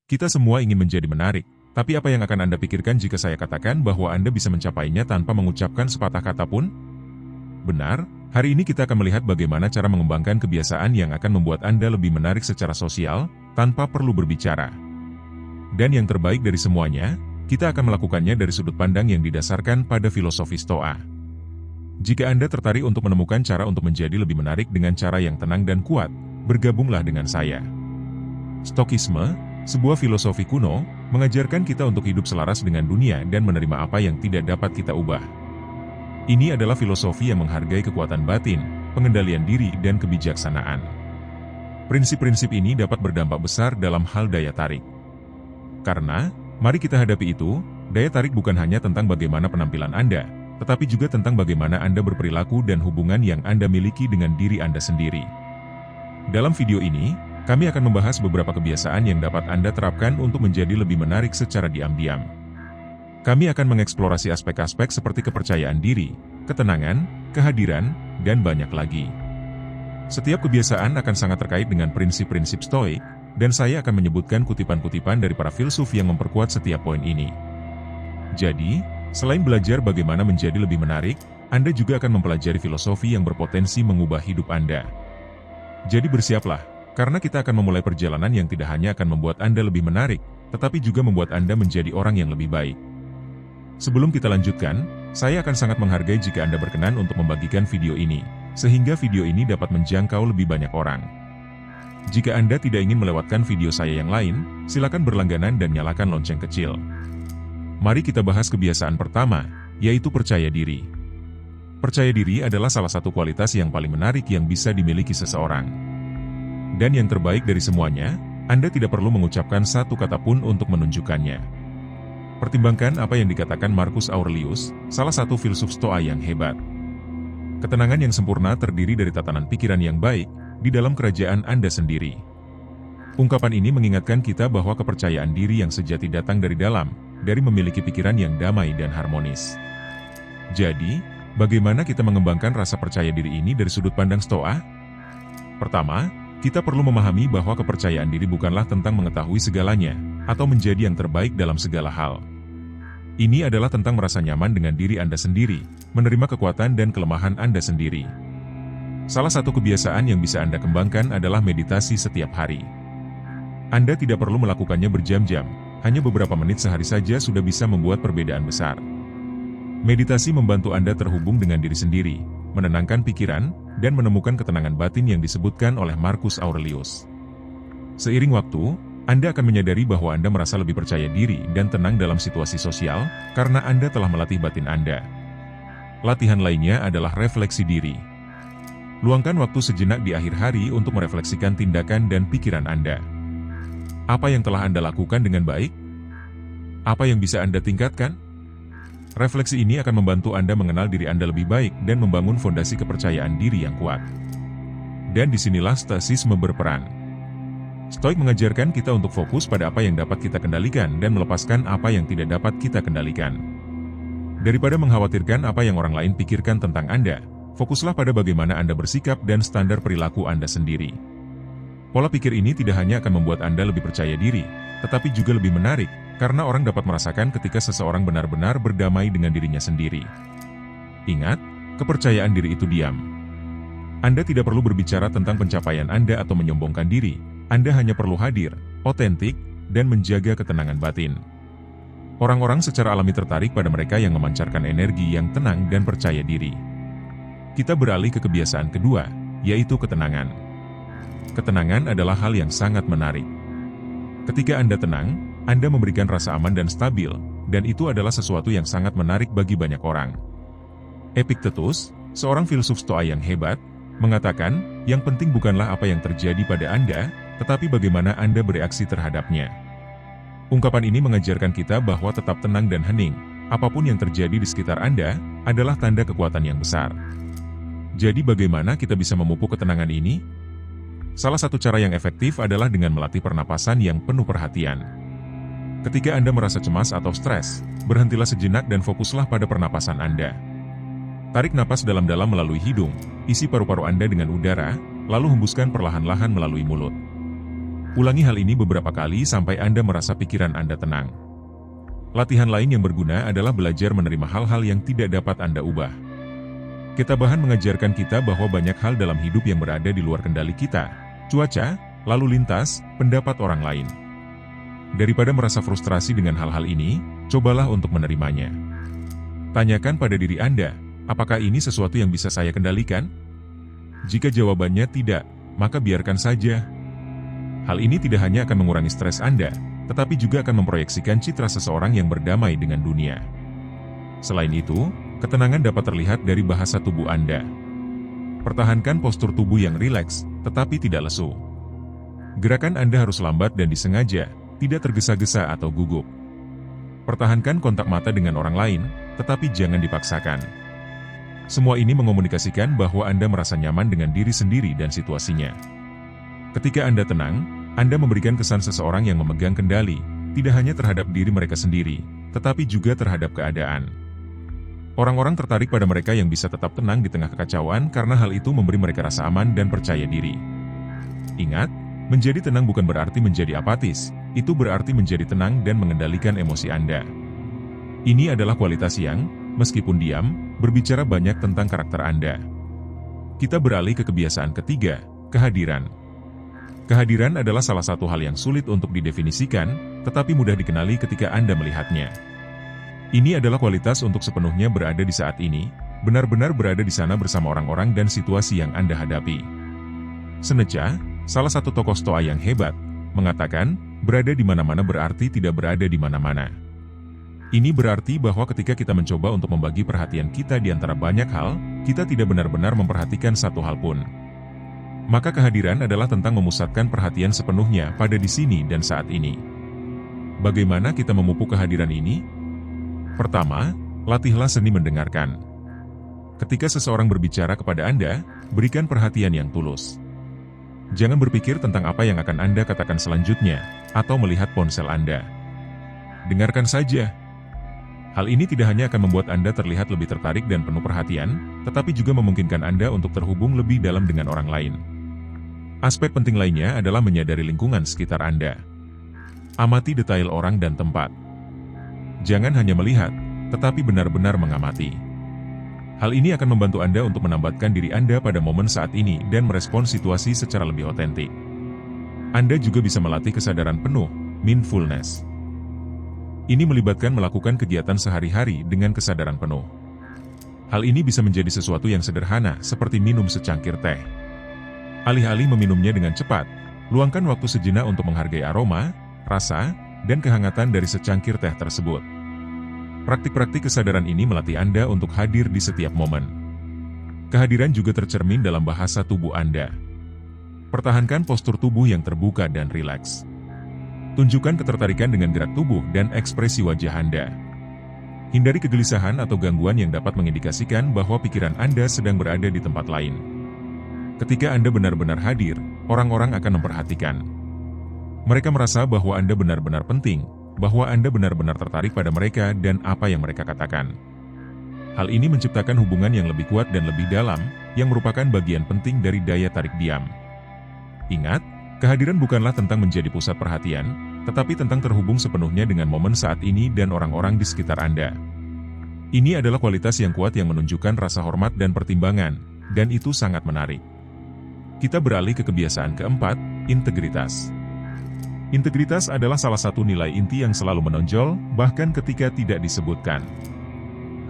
Kita semua ingin menjadi menarik, tapi apa yang akan Anda pikirkan jika saya katakan bahwa Anda bisa mencapainya tanpa mengucapkan sepatah kata pun? Benar, hari ini kita akan melihat bagaimana cara mengembangkan kebiasaan yang akan membuat Anda lebih menarik secara sosial, tanpa perlu berbicara. Dan yang terbaik dari semuanya, kita akan melakukannya dari sudut pandang yang didasarkan pada filosofi Stoa. Jika Anda tertarik untuk menemukan cara untuk menjadi lebih menarik dengan cara yang tenang dan kuat, bergabunglah dengan saya. Stokisme, sebuah filosofi kuno, mengajarkan kita untuk hidup selaras dengan dunia dan menerima apa yang tidak dapat kita ubah. Ini adalah filosofi yang menghargai kekuatan batin, pengendalian diri dan kebijaksanaan. Prinsip-prinsip ini dapat berdampak besar dalam hal daya tarik. Karena, mari kita hadapi itu, daya tarik bukan hanya tentang bagaimana penampilan Anda, tetapi juga tentang bagaimana Anda berperilaku dan hubungan yang Anda miliki dengan diri Anda sendiri. Dalam video ini, kami akan membahas beberapa kebiasaan yang dapat Anda terapkan untuk menjadi lebih menarik secara diam-diam. Kami akan mengeksplorasi aspek-aspek seperti kepercayaan diri, ketenangan, kehadiran, dan banyak lagi. Setiap kebiasaan akan sangat terkait dengan prinsip-prinsip Stoik, dan saya akan menyebutkan kutipan-kutipan dari para filsuf yang memperkuat setiap poin ini. Jadi, selain belajar bagaimana menjadi lebih menarik, Anda juga akan mempelajari filosofi yang berpotensi mengubah hidup Anda. Jadi bersiaplah, karena kita akan memulai perjalanan yang tidak hanya akan membuat Anda lebih menarik, tetapi juga membuat Anda menjadi orang yang lebih baik. Sebelum kita lanjutkan, saya akan sangat menghargai jika Anda berkenan untuk membagikan video ini, sehingga video ini dapat menjangkau lebih banyak orang. Jika Anda tidak ingin melewatkan video saya yang lain, silakan berlangganan dan nyalakan lonceng kecil. Mari kita bahas kebiasaan pertama, yaitu percaya diri. Percaya diri adalah salah satu kualitas yang paling menarik yang bisa dimiliki seseorang. Dan yang terbaik dari semuanya, Anda tidak perlu mengucapkan satu kata pun untuk menunjukkannya. Pertimbangkan apa yang dikatakan Marcus Aurelius, salah satu filsuf Stoa yang hebat. Ketenangan yang sempurna terdiri dari tatanan pikiran yang baik, di dalam kerajaan Anda sendiri. Ungkapan ini mengingatkan kita bahwa kepercayaan diri yang sejati datang dari dalam, dari memiliki pikiran yang damai dan harmonis. Jadi, bagaimana kita mengembangkan rasa percaya diri ini dari sudut pandang Stoa? Pertama, kita perlu memahami bahwa kepercayaan diri bukanlah tentang mengetahui segalanya, atau menjadi yang terbaik dalam segala hal. Ini adalah tentang merasa nyaman dengan diri Anda sendiri, menerima kekuatan dan kelemahan Anda sendiri. Salah satu kebiasaan yang bisa Anda kembangkan adalah meditasi setiap hari. Anda tidak perlu melakukannya berjam-jam, hanya beberapa menit sehari saja sudah bisa membuat perbedaan besar. Meditasi membantu Anda terhubung dengan diri sendiri, menenangkan pikiran, dan menemukan ketenangan batin yang disebutkan oleh Marcus Aurelius. Seiring waktu, Anda akan menyadari bahwa Anda merasa lebih percaya diri dan tenang dalam situasi sosial, karena Anda telah melatih batin Anda. Latihan lainnya adalah refleksi diri. Luangkan waktu sejenak di akhir hari untuk merefleksikan tindakan dan pikiran Anda. Apa yang telah Anda lakukan dengan baik? Apa yang bisa Anda tingkatkan? Refleksi ini akan membantu Anda mengenal diri Anda lebih baik dan membangun fondasi kepercayaan diri yang kuat. Dan disinilah stoicisme berperan. Stoik mengajarkan kita untuk fokus pada apa yang dapat kita kendalikan dan melepaskan apa yang tidak dapat kita kendalikan. Daripada mengkhawatirkan apa yang orang lain pikirkan tentang Anda, fokuslah pada bagaimana Anda bersikap dan standar perilaku Anda sendiri. Pola pikir ini tidak hanya akan membuat Anda lebih percaya diri, tetapi juga lebih menarik, karena orang dapat merasakan ketika seseorang benar-benar berdamai dengan dirinya sendiri. Ingat, kepercayaan diri itu diam. Anda tidak perlu berbicara tentang pencapaian Anda atau menyombongkan diri, Anda hanya perlu hadir, otentik, dan menjaga ketenangan batin. Orang-orang secara alami tertarik pada mereka yang memancarkan energi yang tenang dan percaya diri. Kita beralih ke kebiasaan kedua, yaitu ketenangan. Ketenangan adalah hal yang sangat menarik. Ketika Anda tenang, Anda memberikan rasa aman dan stabil, dan itu adalah sesuatu yang sangat menarik bagi banyak orang. Epictetus, seorang filsuf Stoa yang hebat, mengatakan, yang penting bukanlah apa yang terjadi pada Anda, tetapi bagaimana Anda bereaksi terhadapnya. Ungkapan ini mengajarkan kita bahwa tetap tenang dan hening, apapun yang terjadi di sekitar Anda, adalah tanda kekuatan yang besar. Jadi bagaimana kita bisa memupuk ketenangan ini? Salah satu cara yang efektif adalah dengan melatih pernapasan yang penuh perhatian. Ketika Anda merasa cemas atau stres, berhentilah sejenak dan fokuslah pada pernapasan Anda. Tarik napas dalam-dalam melalui hidung, isi paru-paru Anda dengan udara, lalu hembuskan perlahan-lahan melalui mulut. Ulangi hal ini beberapa kali sampai Anda merasa pikiran Anda tenang. Latihan lain yang berguna adalah belajar menerima hal-hal yang tidak dapat Anda ubah. Ketabahan mengajarkan kita bahwa banyak hal dalam hidup yang berada di luar kendali kita. Cuaca, lalu lintas, pendapat orang lain. Daripada merasa frustrasi dengan hal-hal ini, cobalah untuk menerimanya. Tanyakan pada diri Anda, apakah ini sesuatu yang bisa saya kendalikan? Jika jawabannya tidak, maka biarkan saja. Hal ini tidak hanya akan mengurangi stres Anda, tetapi juga akan memproyeksikan citra seseorang yang berdamai dengan dunia. Selain itu, ketenangan dapat terlihat dari bahasa tubuh Anda. Pertahankan postur tubuh yang rileks, tetapi tidak lesu. Gerakan Anda harus lambat dan disengaja, tidak tergesa-gesa atau gugup. Pertahankan kontak mata dengan orang lain, tetapi jangan dipaksakan. Semua ini mengomunikasikan bahwa Anda merasa nyaman dengan diri sendiri dan situasinya. Ketika Anda tenang, Anda memberikan kesan seseorang yang memegang kendali, tidak hanya terhadap diri mereka sendiri, tetapi juga terhadap keadaan. Orang-orang tertarik pada mereka yang bisa tetap tenang di tengah kekacauan karena hal itu memberi mereka rasa aman dan percaya diri. Ingat, menjadi tenang bukan berarti menjadi apatis, itu berarti menjadi tenang dan mengendalikan emosi Anda. Ini adalah kualitas yang, meskipun diam, berbicara banyak tentang karakter Anda. Kita beralih ke kebiasaan ketiga, kehadiran. Kehadiran adalah salah satu hal yang sulit untuk didefinisikan, tetapi mudah dikenali ketika Anda melihatnya. Ini adalah kualitas untuk sepenuhnya berada di saat ini, benar-benar berada di sana bersama orang-orang dan situasi yang Anda hadapi. Seneca, salah satu tokoh Stoa yang hebat, mengatakan, berada di mana-mana berarti tidak berada di mana-mana. Ini berarti bahwa ketika kita mencoba untuk membagi perhatian kita di antara banyak hal, kita tidak benar-benar memperhatikan satu hal pun. Maka kehadiran adalah tentang memusatkan perhatian sepenuhnya pada di sini dan saat ini. Bagaimana kita memupuk kehadiran ini? Pertama, latihlah seni mendengarkan. Ketika seseorang berbicara kepada Anda, berikan perhatian yang tulus. Jangan berpikir tentang apa yang akan Anda katakan selanjutnya, atau melihat ponsel Anda. Dengarkan saja. Hal ini tidak hanya akan membuat Anda terlihat lebih tertarik dan penuh perhatian, tetapi juga memungkinkan Anda untuk terhubung lebih dalam dengan orang lain. Aspek penting lainnya adalah menyadari lingkungan sekitar Anda. Amati detail orang dan tempat. Jangan hanya melihat, tetapi benar-benar mengamati. Hal ini akan membantu Anda untuk menambatkan diri Anda pada momen saat ini dan merespons situasi secara lebih otentik. Anda juga bisa melatih kesadaran penuh, mindfulness. Ini melibatkan melakukan kegiatan sehari-hari dengan kesadaran penuh. Hal ini bisa menjadi sesuatu yang sederhana seperti minum secangkir teh. Alih-alih meminumnya dengan cepat, luangkan waktu sejenak untuk menghargai aroma, rasa, dan kehangatan dari secangkir teh tersebut. Praktik-praktik kesadaran ini melatih Anda untuk hadir di setiap momen. Kehadiran juga tercermin dalam bahasa tubuh Anda. Pertahankan postur tubuh yang terbuka dan rileks. Tunjukkan ketertarikan dengan gerak tubuh dan ekspresi wajah Anda. Hindari kegelisahan atau gangguan yang dapat mengindikasikan bahwa pikiran Anda sedang berada di tempat lain. Ketika Anda benar-benar hadir, orang-orang akan memperhatikan. Mereka merasa bahwa Anda benar-benar penting, bahwa Anda benar-benar tertarik pada mereka dan apa yang mereka katakan. Hal ini menciptakan hubungan yang lebih kuat dan lebih dalam, yang merupakan bagian penting dari daya tarik diam. Ingat, kehadiran bukanlah tentang menjadi pusat perhatian, tetapi tentang terhubung sepenuhnya dengan momen saat ini dan orang-orang di sekitar Anda. Ini adalah kualitas yang kuat yang menunjukkan rasa hormat dan pertimbangan, dan itu sangat menarik. Kita beralih ke kebiasaan keempat, integritas. Integritas adalah salah satu nilai inti yang selalu menonjol, bahkan ketika tidak disebutkan.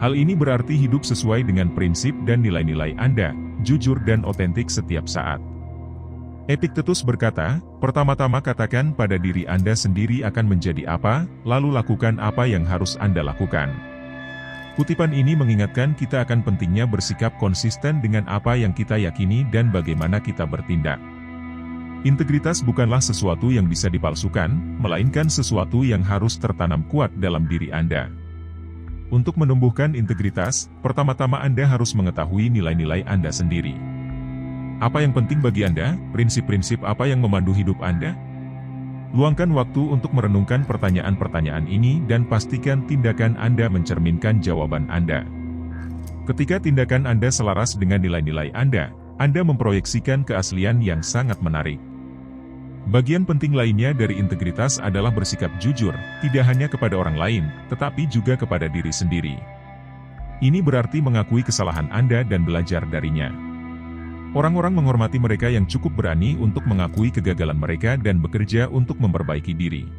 Hal ini berarti hidup sesuai dengan prinsip dan nilai-nilai Anda, jujur dan otentik setiap saat. Epictetus berkata, pertama-tama katakan pada diri Anda sendiri akan menjadi apa, lalu lakukan apa yang harus Anda lakukan. Kutipan ini mengingatkan kita akan pentingnya bersikap konsisten dengan apa yang kita yakini dan bagaimana kita bertindak. Integritas bukanlah sesuatu yang bisa dipalsukan, melainkan sesuatu yang harus tertanam kuat dalam diri Anda. Untuk menumbuhkan integritas, pertama-tama Anda harus mengetahui nilai-nilai Anda sendiri. Apa yang penting bagi Anda? Prinsip-prinsip apa yang memandu hidup Anda? Luangkan waktu untuk merenungkan pertanyaan-pertanyaan ini dan pastikan tindakan Anda mencerminkan jawaban Anda. Ketika tindakan Anda selaras dengan nilai-nilai Anda memproyeksikan keaslian yang sangat menarik. Bagian penting lainnya dari integritas adalah bersikap jujur, tidak hanya kepada orang lain, tetapi juga kepada diri sendiri. Ini berarti mengakui kesalahan Anda dan belajar darinya. Orang-orang menghormati mereka yang cukup berani untuk mengakui kegagalan mereka dan bekerja untuk memperbaiki diri.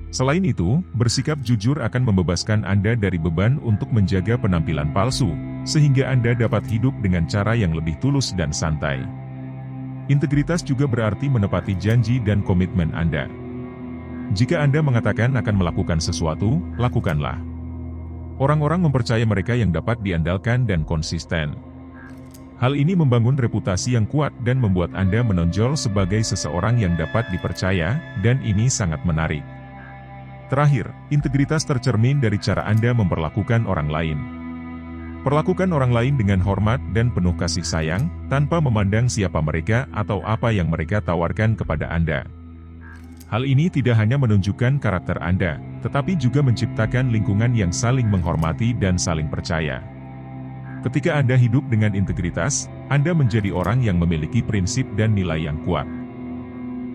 Selain itu, bersikap jujur akan membebaskan Anda dari beban untuk menjaga penampilan palsu, sehingga Anda dapat hidup dengan cara yang lebih tulus dan santai. Integritas juga berarti menepati janji dan komitmen Anda. Jika Anda mengatakan akan melakukan sesuatu, lakukanlah. Orang-orang mempercaya mereka yang dapat diandalkan dan konsisten. Hal ini membangun reputasi yang kuat dan membuat Anda menonjol sebagai seseorang yang dapat dipercaya, dan ini sangat menarik. Terakhir, integritas tercermin dari cara Anda memperlakukan orang lain. Perlakukan orang lain dengan hormat dan penuh kasih sayang, tanpa memandang siapa mereka atau apa yang mereka tawarkan kepada Anda. Hal ini tidak hanya menunjukkan karakter Anda, tetapi juga menciptakan lingkungan yang saling menghormati dan saling percaya. Ketika Anda hidup dengan integritas, Anda menjadi orang yang memiliki prinsip dan nilai yang kuat.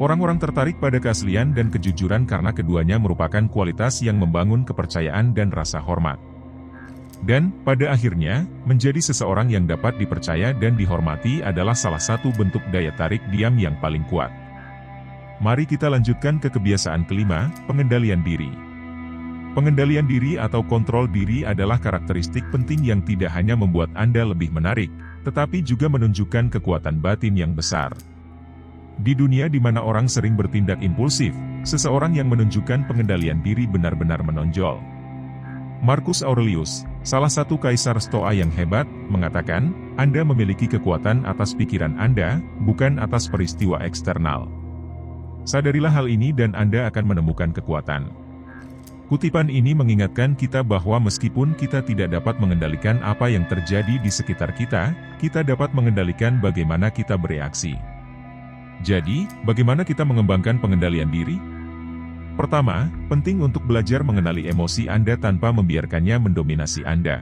Orang-orang tertarik pada keaslian dan kejujuran karena keduanya merupakan kualitas yang membangun kepercayaan dan rasa hormat. Dan, pada akhirnya, menjadi seseorang yang dapat dipercaya dan dihormati adalah salah satu bentuk daya tarik diam yang paling kuat. Mari kita lanjutkan ke kebiasaan kelima, pengendalian diri. Pengendalian diri atau kontrol diri adalah karakteristik penting yang tidak hanya membuat Anda lebih menarik, tetapi juga menunjukkan kekuatan batin yang besar. Di dunia di mana orang sering bertindak impulsif, seseorang yang menunjukkan pengendalian diri benar-benar menonjol. Marcus Aurelius, salah satu kaisar Stoa yang hebat, mengatakan, Anda memiliki kekuatan atas pikiran Anda, bukan atas peristiwa eksternal. Sadarilah hal ini dan Anda akan menemukan kekuatan. Kutipan ini mengingatkan kita bahwa meskipun kita tidak dapat mengendalikan apa yang terjadi di sekitar kita, kita dapat mengendalikan bagaimana kita bereaksi. Jadi, bagaimana kita mengembangkan pengendalian diri? Pertama, penting untuk belajar mengenali emosi Anda tanpa membiarkannya mendominasi Anda.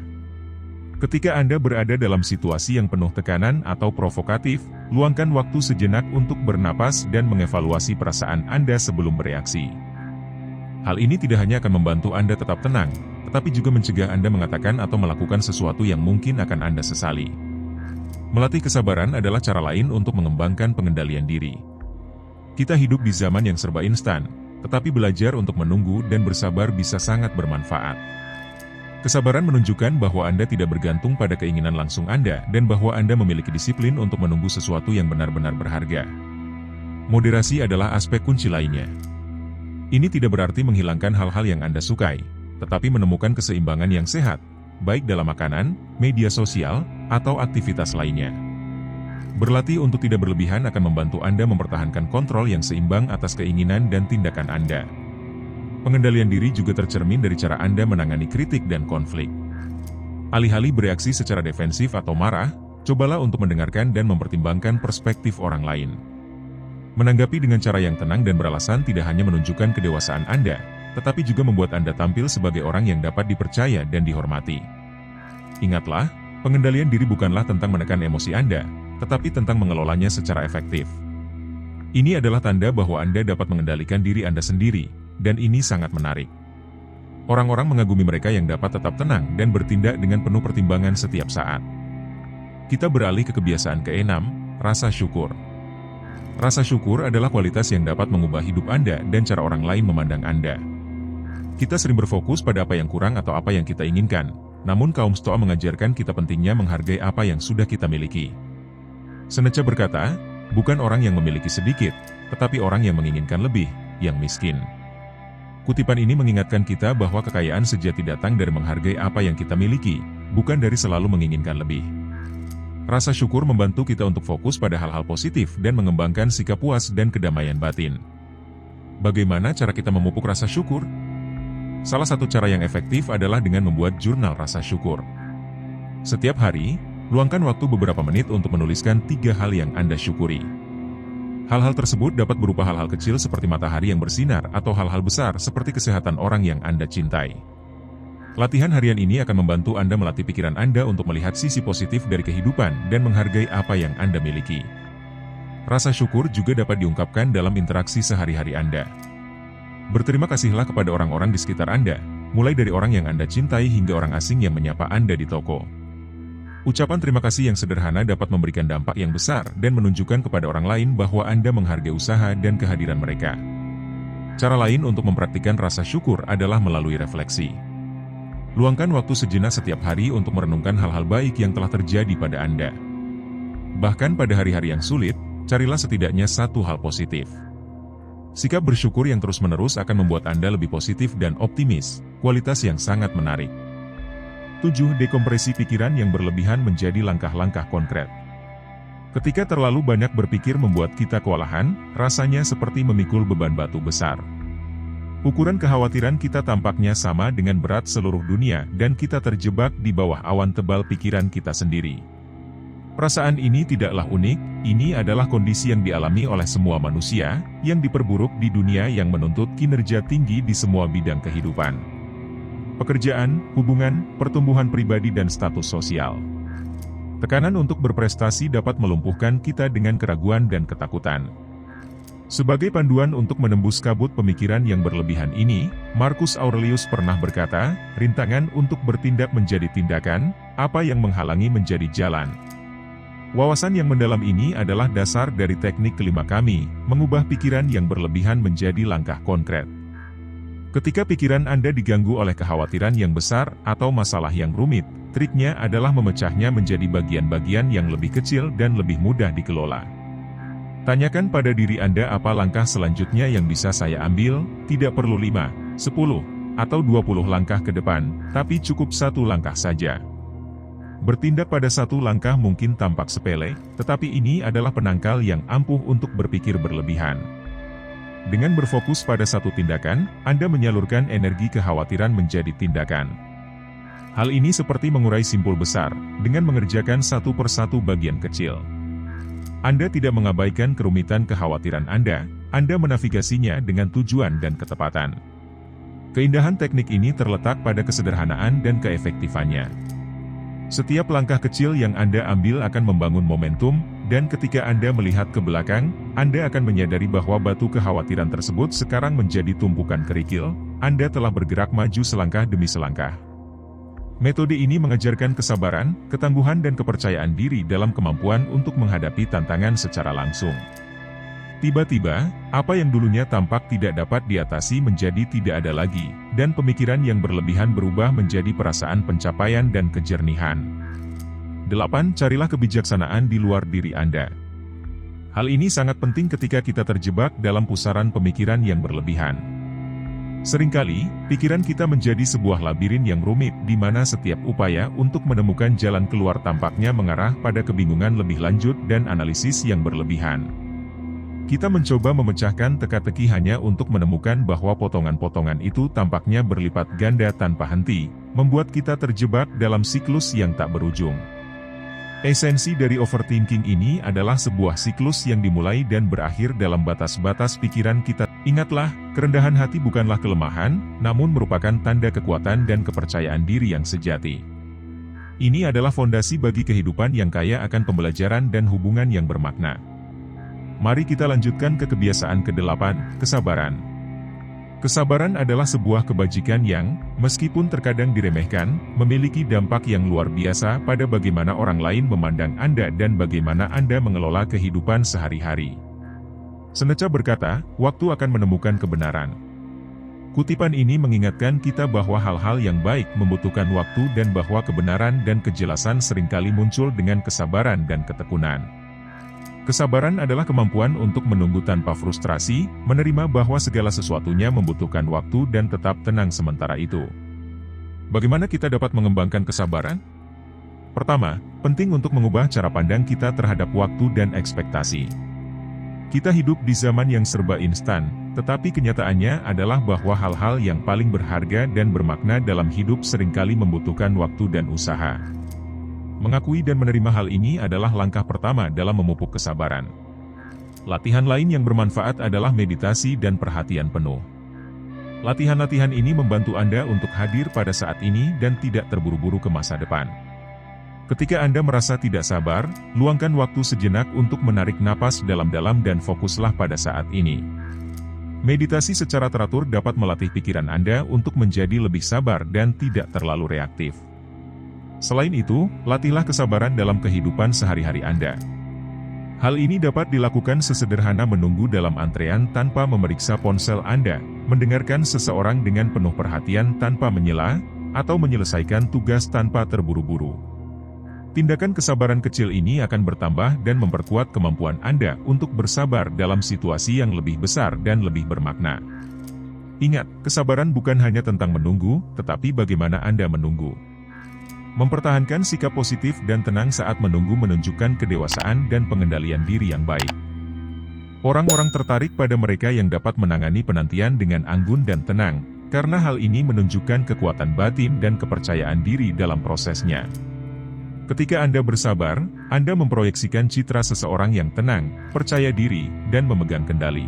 Ketika Anda berada dalam situasi yang penuh tekanan atau provokatif, luangkan waktu sejenak untuk bernapas dan mengevaluasi perasaan Anda sebelum bereaksi. Hal ini tidak hanya akan membantu Anda tetap tenang, tetapi juga mencegah Anda mengatakan atau melakukan sesuatu yang mungkin akan Anda sesali. Melatih kesabaran adalah cara lain untuk mengembangkan pengendalian diri. Kita hidup di zaman yang serba instan, tetapi belajar untuk menunggu dan bersabar bisa sangat bermanfaat. Kesabaran menunjukkan bahwa Anda tidak bergantung pada keinginan langsung Anda dan bahwa Anda memiliki disiplin untuk menunggu sesuatu yang benar-benar berharga. Moderasi adalah aspek kunci lainnya. Ini tidak berarti menghilangkan hal-hal yang Anda sukai, tetapi menemukan keseimbangan yang sehat, baik dalam makanan, media sosial, atau aktivitas lainnya. Berlatih untuk tidak berlebihan akan membantu Anda mempertahankan kontrol yang seimbang atas keinginan dan tindakan Anda. Pengendalian diri juga tercermin dari cara Anda menangani kritik dan konflik. Alih-alih bereaksi secara defensif atau marah, cobalah untuk mendengarkan dan mempertimbangkan perspektif orang lain. Menanggapi dengan cara yang tenang dan beralasan tidak hanya menunjukkan kedewasaan Anda, tetapi juga membuat Anda tampil sebagai orang yang dapat dipercaya dan dihormati. Ingatlah, pengendalian diri bukanlah tentang menekan emosi Anda, tetapi tentang mengelolanya secara efektif. Ini adalah tanda bahwa Anda dapat mengendalikan diri Anda sendiri, dan ini sangat menarik. Orang-orang mengagumi mereka yang dapat tetap tenang dan bertindak dengan penuh pertimbangan setiap saat. Kita beralih ke kebiasaan keenam, rasa syukur. Rasa syukur adalah kualitas yang dapat mengubah hidup Anda dan cara orang lain memandang Anda. Kita sering berfokus pada apa yang kurang atau apa yang kita inginkan, namun kaum Stoa mengajarkan kita pentingnya menghargai apa yang sudah kita miliki. Seneca berkata, bukan orang yang memiliki sedikit, tetapi orang yang menginginkan lebih, yang miskin. Kutipan ini mengingatkan kita bahwa kekayaan sejati datang dari menghargai apa yang kita miliki, bukan dari selalu menginginkan lebih. Rasa syukur membantu kita untuk fokus pada hal-hal positif dan mengembangkan sikap puas dan kedamaian batin. Bagaimana cara kita memupuk rasa syukur? Salah satu cara yang efektif adalah dengan membuat jurnal rasa syukur. Setiap hari, luangkan waktu beberapa menit untuk menuliskan 3 hal yang Anda syukuri. Hal-hal tersebut dapat berupa hal-hal kecil seperti matahari yang bersinar atau hal-hal besar seperti kesehatan orang yang Anda cintai. Latihan harian ini akan membantu Anda melatih pikiran Anda untuk melihat sisi positif dari kehidupan dan menghargai apa yang Anda miliki. Rasa syukur juga dapat diungkapkan dalam interaksi sehari-hari Anda. Berterima kasihlah kepada orang-orang di sekitar Anda, mulai dari orang yang Anda cintai hingga orang asing yang menyapa Anda di toko. Ucapan terima kasih yang sederhana dapat memberikan dampak yang besar dan menunjukkan kepada orang lain bahwa Anda menghargai usaha dan kehadiran mereka. Cara lain untuk mempraktikkan rasa syukur adalah melalui refleksi. Luangkan waktu sejenak setiap hari untuk merenungkan hal-hal baik yang telah terjadi pada Anda. Bahkan pada hari-hari yang sulit, carilah setidaknya satu hal positif. Sikap bersyukur yang terus-menerus akan membuat Anda lebih positif dan optimis, kualitas yang sangat menarik. 7. Dekompresi pikiran yang berlebihan menjadi langkah-langkah konkret. Ketika terlalu banyak berpikir membuat kita kewalahan, rasanya seperti memikul beban batu besar. Ukuran kekhawatiran kita tampaknya sama dengan berat seluruh dunia dan kita terjebak di bawah awan tebal pikiran kita sendiri. Perasaan ini tidaklah unik, ini adalah kondisi yang dialami oleh semua manusia, yang diperburuk di dunia yang menuntut kinerja tinggi di semua bidang kehidupan. Pekerjaan, hubungan, pertumbuhan pribadi dan status sosial. Tekanan untuk berprestasi dapat melumpuhkan kita dengan keraguan dan ketakutan. Sebagai panduan untuk menembus kabut pemikiran yang berlebihan ini, Marcus Aurelius pernah berkata, rintangan untuk bertindak menjadi tindakan, apa yang menghalangi menjadi jalan. Wawasan yang mendalam ini adalah dasar dari teknik kelima kami, mengubah pikiran yang berlebihan menjadi langkah konkret. Ketika pikiran Anda diganggu oleh kekhawatiran yang besar atau masalah yang rumit, triknya adalah memecahnya menjadi bagian-bagian yang lebih kecil dan lebih mudah dikelola. Tanyakan pada diri Anda apa langkah selanjutnya yang bisa saya ambil, tidak perlu 5, 10, atau 20 langkah ke depan, tapi cukup satu langkah saja. Bertindak pada satu langkah mungkin tampak sepele, tetapi ini adalah penangkal yang ampuh untuk berpikir berlebihan. Dengan berfokus pada satu tindakan, Anda menyalurkan energi kekhawatiran menjadi tindakan. Hal ini seperti mengurai simpul besar, dengan mengerjakan satu persatu bagian kecil. Anda tidak mengabaikan kerumitan kekhawatiran Anda menavigasinya dengan tujuan dan ketepatan. Keindahan teknik ini terletak pada kesederhanaan dan keefektifannya. Setiap langkah kecil yang Anda ambil akan membangun momentum, dan ketika Anda melihat ke belakang, Anda akan menyadari bahwa batu kekhawatiran tersebut sekarang menjadi tumpukan kerikil, Anda telah bergerak maju selangkah demi selangkah. Metode ini mengajarkan kesabaran, ketangguhan dan kepercayaan diri dalam kemampuan untuk menghadapi tantangan secara langsung. Tiba-tiba, apa yang dulunya tampak tidak dapat diatasi menjadi tidak ada lagi, dan pemikiran yang berlebihan berubah menjadi perasaan pencapaian dan kejernihan. 8. Carilah kebijaksanaan di luar diri Anda. Hal ini sangat penting ketika kita terjebak dalam pusaran pemikiran yang berlebihan. Seringkali, pikiran kita menjadi sebuah labirin yang rumit di mana setiap upaya untuk menemukan jalan keluar tampaknya mengarah pada kebingungan lebih lanjut dan analisis yang berlebihan. Kita mencoba memecahkan teka-teki hanya untuk menemukan bahwa potongan-potongan itu tampaknya berlipat ganda tanpa henti, membuat kita terjebak dalam siklus yang tak berujung. Esensi dari overthinking ini adalah sebuah siklus yang dimulai dan berakhir dalam batas-batas pikiran kita. Ingatlah, kerendahan hati bukanlah kelemahan, namun merupakan tanda kekuatan dan kepercayaan diri yang sejati. Ini adalah fondasi bagi kehidupan yang kaya akan pembelajaran dan hubungan yang bermakna. Mari kita lanjutkan ke kebiasaan ke-8, kesabaran. Kesabaran adalah sebuah kebajikan yang, meskipun terkadang diremehkan, memiliki dampak yang luar biasa pada bagaimana orang lain memandang Anda dan bagaimana Anda mengelola kehidupan sehari-hari. Seneca berkata, waktu akan menemukan kebenaran. Kutipan ini mengingatkan kita bahwa hal-hal yang baik membutuhkan waktu dan bahwa kebenaran dan kejelasan seringkali muncul dengan kesabaran dan ketekunan. Kesabaran adalah kemampuan untuk menunggu tanpa frustrasi, menerima bahwa segala sesuatunya membutuhkan waktu dan tetap tenang sementara itu. Bagaimana kita dapat mengembangkan kesabaran? Pertama, penting untuk mengubah cara pandang kita terhadap waktu dan ekspektasi. Kita hidup di zaman yang serba instan, tetapi kenyataannya adalah bahwa hal-hal yang paling berharga dan bermakna dalam hidup seringkali membutuhkan waktu dan usaha. Mengakui dan menerima hal ini adalah langkah pertama dalam memupuk kesabaran. Latihan lain yang bermanfaat adalah meditasi dan perhatian penuh. Latihan-latihan ini membantu Anda untuk hadir pada saat ini dan tidak terburu-buru ke masa depan. Ketika Anda merasa tidak sabar, luangkan waktu sejenak untuk menarik napas dalam-dalam dan fokuslah pada saat ini. Meditasi secara teratur dapat melatih pikiran Anda untuk menjadi lebih sabar dan tidak terlalu reaktif. Selain itu, latihlah kesabaran dalam kehidupan sehari-hari Anda. Hal ini dapat dilakukan sesederhana menunggu dalam antrean tanpa memeriksa ponsel Anda, mendengarkan seseorang dengan penuh perhatian tanpa menyela, atau menyelesaikan tugas tanpa terburu-buru. Tindakan kesabaran kecil ini akan bertambah dan memperkuat kemampuan Anda untuk bersabar dalam situasi yang lebih besar dan lebih bermakna. Ingat, kesabaran bukan hanya tentang menunggu, tetapi bagaimana Anda menunggu. Mempertahankan sikap positif dan tenang saat menunggu menunjukkan kedewasaan dan pengendalian diri yang baik. Orang-orang tertarik pada mereka yang dapat menangani penantian dengan anggun dan tenang, karena hal ini menunjukkan kekuatan batin dan kepercayaan diri dalam prosesnya. Ketika Anda bersabar, Anda memproyeksikan citra seseorang yang tenang, percaya diri, dan memegang kendali.